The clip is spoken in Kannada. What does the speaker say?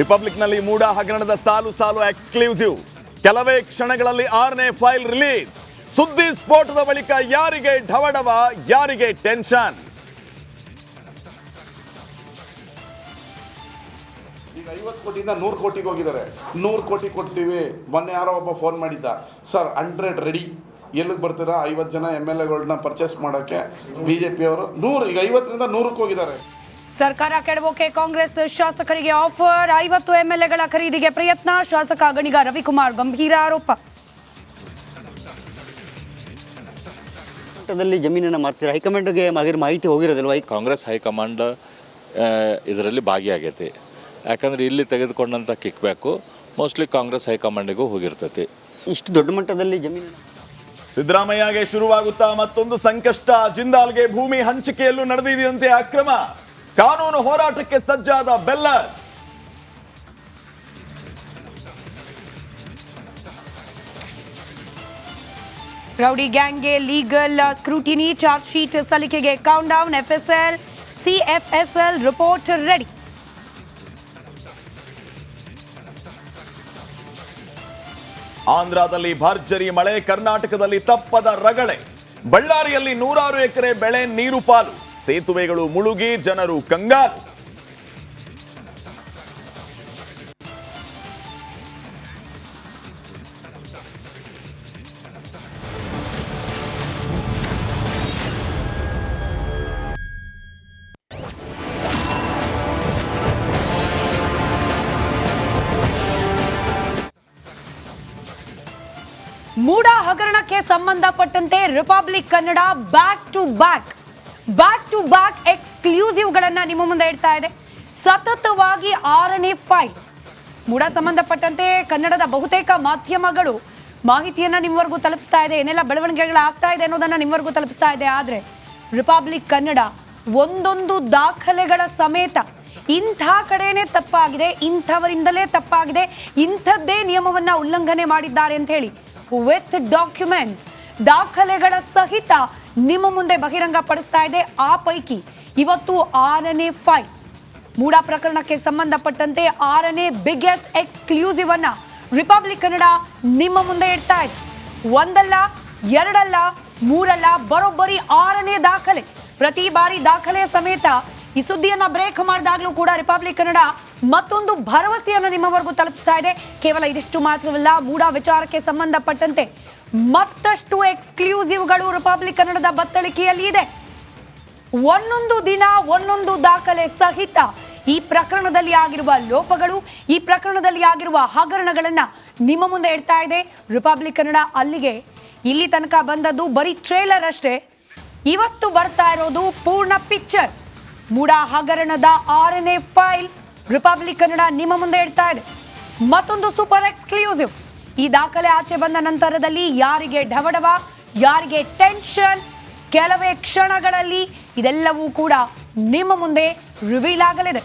ರಿಪಬ್ಲಿಕ್ನಲ್ಲಿ ಮೂಡ ಹಗರಣದ ಸಾಲು ಸಾಲು ಎಕ್ಸ್ಕ್ಲೂಸಿವ್. ಕೆಲವೇ ಕ್ಷಣಗಳಲ್ಲಿ 6ನೇ ಫೈಲ್ ರಿಲೀಸ್. ಸುದ್ದಿ ಸ್ಫೋಟದ ಬಳಿಕ ಯಾರಿಗೆ ಢವಢವ, ಯಾರಿಗೆ ಟೆನ್ಷನ್? ಈಗ 50 ಕೋಟಿಯಿಂದ 100 ಕೋಟಿಗೆ ಹೋಗಿದ್ದಾರೆ. 100 ಕೋಟಿ ಕೊಡ್ತೀವಿ. ಮೊನ್ನೆ ಯಾರೋ ಒಬ್ಬ ಫೋನ್ ಮಾಡಿದ್ದ, ಸರ್ 100 ರೆಡಿ, ಎಲ್ಲಿಗೆ ಬರ್ತೀರಾ? 50 ಜನ MLAಗಳನ್ನ ಪರ್ಚೇಸ್ ಮಾಡೋಕ್ಕೆ BJP ಅವರು 100, ಈಗ 50ರಿಂದ 100ಕ್ಕೆ ಹೋಗಿದ್ದಾರೆ. ಸರ್ಕಾರ ಕೆಡವೋಕೆ ಕಾಂಗ್ರೆಸ್ ಶಾಸಕರಿಗೆ ಆಫರ್. 50 MLAಗಳ ಖರೀದಿಗೆ ಪ್ರಯತ್ನ. ಶಾಸಕ ಗಣಿಗ ರವಿಕುಮಾರ್ ಗಂಭೀರ ಆರೋಪ. ಜಮೀನನ್ನು ಮಾರ್ತೀರಾ? ಹೈಕಮಾಂಡ್ಗೆ ಮಾಹಿತಿ ಹೋಗಿರೋದಿಲ್ವ? ಕಾಂಗ್ರೆಸ್ ಹೈಕಮಾಂಡ್ ಇದರಲ್ಲಿ ಭಾಗಿಯಾಗೈತಿ. ಯಾಕಂದ್ರೆ ಇಲ್ಲಿ ತೆಗೆದುಕೊಂಡಂಥ ಕಿಕ್ ಬ್ಯಾಕು ಮೋಸ್ಟ್ಲಿ ಕಾಂಗ್ರೆಸ್ ಹೈಕಮಾಂಡಿಗೂ ಹೋಗಿರ್ತೈತಿ. ಇಷ್ಟು ದೊಡ್ಡ ಮಟ್ಟದಲ್ಲಿ ಜಮೀನು ಸಿದ್ದರಾಮಯ್ಯಗೆ ಶುರುವಾಗುತ್ತಾ ಮತ್ತೊಂದು ಸಂಕಷ್ಟ. ಜಿಂದಾಲ್ಗೆ ಭೂಮಿ ಹಂಚಿಕೆಯಲ್ಲೂ ನಡೆದಿದೆಯಂತೆ ಅಕ್ರಮ. ಕಾನೂನು ಹೋರಾಟಕ್ಕೆ ಸಜ್ಜಾದ ಬೆಲ್ಲರ್. ರೌಡಿ ಗ್ಯಾಂಗ್ಗೆ ಲೀಗಲ್ ಸ್ಕ್ರೂಟಿನಿ. ಚಾರ್ಜ್ ಶೀಟ್ ಸಲ್ಲಿಕೆಗೆ countdown. FSL CFSL report ready. ಆಂಧ್ರದಲ್ಲಿ ಭರ್ಜರಿ ಮಳೆ, ಕರ್ನಾಟಕದಲ್ಲಿ ತಪ್ಪದ ರಗಳೆ. ಬಳ್ಳಾರಿಯಲ್ಲಿ 100 ಎಕರೆ ಬೆಳೆ ನೀರು ಪಾಲು. ಸೇತುವೆಗಳು ಮುಳುಗಿ ಜನರು ಕಂಗಾಲು. ಮೂಡ ಹಗರಣಕ್ಕೆ ಸಂಬಂಧಪಟ್ಟಂತೆ Republic Kannada back to back ಎಕ್ಸ್ಕ್ಲೂಸಿವ್ಗಳನ್ನ ನಿಮ್ಮ ಮುಂದೆ ಇಡ್ತಾ ಇದೆ. ಸತತವಾಗಿ 6ನೇ ಫೈಲ್. ಮೂಡ ಸಂಬಂಧಪಟ್ಟಂತೆ ಕನ್ನಡದ ಬಹುತೇಕ ಮಾಧ್ಯಮಗಳು ಮಾಹಿತಿಯನ್ನ ನಿಮ್ಮವರೆಗೂ ತಲುಪಿಸ್ತಾ ಇದೆ. ಏನೆಲ್ಲ ಬೆಳವಣಿಗೆಗಳಾಗ್ತಾ ಇದೆ ಅನ್ನೋದನ್ನ ನಿಮ್ಮವರೆಗೂ ತಲುಪಿಸ್ತಾ ಇದೆ. ಆದ್ರೆ ರಿಪಬ್ಲಿಕ್ ಕನ್ನಡ ಒಂದೊಂದು ದಾಖಲೆಗಳ ಸಮೇತ ಇಂಥ ಕಡೆನೇ ತಪ್ಪಾಗಿದೆ, ಇಂಥವರಿಂದಲೇ ತಪ್ಪಾಗಿದೆ, ಇಂಥದ್ದೇ ನಿಯಮವನ್ನ ಉಲ್ಲಂಘನೆ ಮಾಡಿದ್ದಾರೆ ಅಂತ ಹೇಳಿ ವಿತ್ ಡಾಕ್ಯುಮೆಂಟ್ಸ್, ದಾಖಲೆಗಳ ಸಹಿತ ನಿಮ್ಮ ಮುಂದೆ ಬಹಿರಂಗ ಪಡಿಸ್ತಾ ಇದೆ. ಆ ಪೈಕಿ ಇವತ್ತು 6ನೇ ಫೈಲ್. ಮೂಡ ಪ್ರಕರಣಕ್ಕೆ ಸಂಬಂಧಪಟ್ಟಂತೆ 6ನೇ ಬಿಗ್ಗೆಸ್ಟ್ ಎಕ್ಸ್ಕ್ಲೂಸಿವ್ ಅನ್ನ ರಿಪಬ್ಲಿಕ್ ಕನ್ನಡ ನಿಮ್ಮ ಮುಂದೆ ಇಡ್ತಾ ಇದೆ. ಒಂದಲ್ಲ, ಎರಡಲ್ಲ, ಮೂರಲ್ಲ, ಬರೋಬ್ಬರಿ 6ನೇ ದಾಖಲೆ. ಪ್ರತಿ ಬಾರಿ ದಾಖಲೆಯ ಸಮೇತ ಈ ಸುದ್ದಿಯನ್ನ ಬ್ರೇಕ್ ಮಾಡಿದಾಗಲೂ ಕೂಡ ರಿಪಬ್ಲಿಕ್ ಕನ್ನಡ ಮತ್ತೊಂದು ಭರವಸೆಯನ್ನು ನಿಮ್ಮವರೆಗೂ ತಲುಪಿಸ್ತಾ ಇದೆ. ಕೇವಲ ಇದಿಷ್ಟು ಮಾತ್ರವಲ್ಲ, ಮೂಡ ವಿಚಾರಕ್ಕೆ ಸಂಬಂಧಪಟ್ಟಂತೆ ಮತ್ತಷ್ಟು ಎಕ್ಸ್ಕ್ಲೂಸಿವ್ಗಳು ರಿಪಬ್ಲಿಕ್ ಕನ್ನಡದ ಬತ್ತಳಿಕೆಯಲ್ಲಿ ಇದೆ. ಒಂದೊಂದು ದಿನ ಒಂದೊಂದು ದಾಖಲೆ ಸಹಿತ ಈ ಪ್ರಕರಣದಲ್ಲಿ ಆಗಿರುವ ಲೋಪಗಳು, ಈ ಪ್ರಕರಣದಲ್ಲಿ ಆಗಿರುವ ಹಗರಣಗಳನ್ನ ನಿಮ್ಮ ಮುಂದೆ ಇಡ್ತಾ ಇದೆ ರಿಪಬ್ಲಿಕ್ ಕನ್ನಡ. ಅಲ್ಲಿಗೆ ಇಲ್ಲಿ ತನಕ ಬಂದದ್ದು ಬರೀ ಟ್ರೇಲರ್ ಅಷ್ಟೇ. ಇವತ್ತು ಬರ್ತಾ ಇರೋದು ಪೂರ್ಣ ಪಿಕ್ಚರ್. ಮೂಡ ಹಗರಣದ 6ನೇ ಫೈಲ್ ರಿಪಬ್ಲಿಕ್ ಕನ್ನಡ ನಿಮ್ಮ ಮುಂದೆ ಇಡ್ತಾ ಇದೆ. ಮತ್ತೊಂದು ಸೂಪರ್ ಎಕ್ಸ್ಕ್ಲೂಸಿವ್. ಈ ದಾಖಲೆ ಆಚೆ ಬಂದ ನಂತರದಲ್ಲಿ ಯಾರಿಗೆ ಢವಢವ, ಯಾರಿಗೆ ಟೆನ್ಷನ್, ಕೆಲವೇ ಕ್ಷಣಗಳಲ್ಲಿ ಇದೆಲ್ಲವೂ ಕೂಡ ನಿಮ್ಮ ಮುಂದೆ ರಿವೀಲ್ ಆಗಲಿದೆ.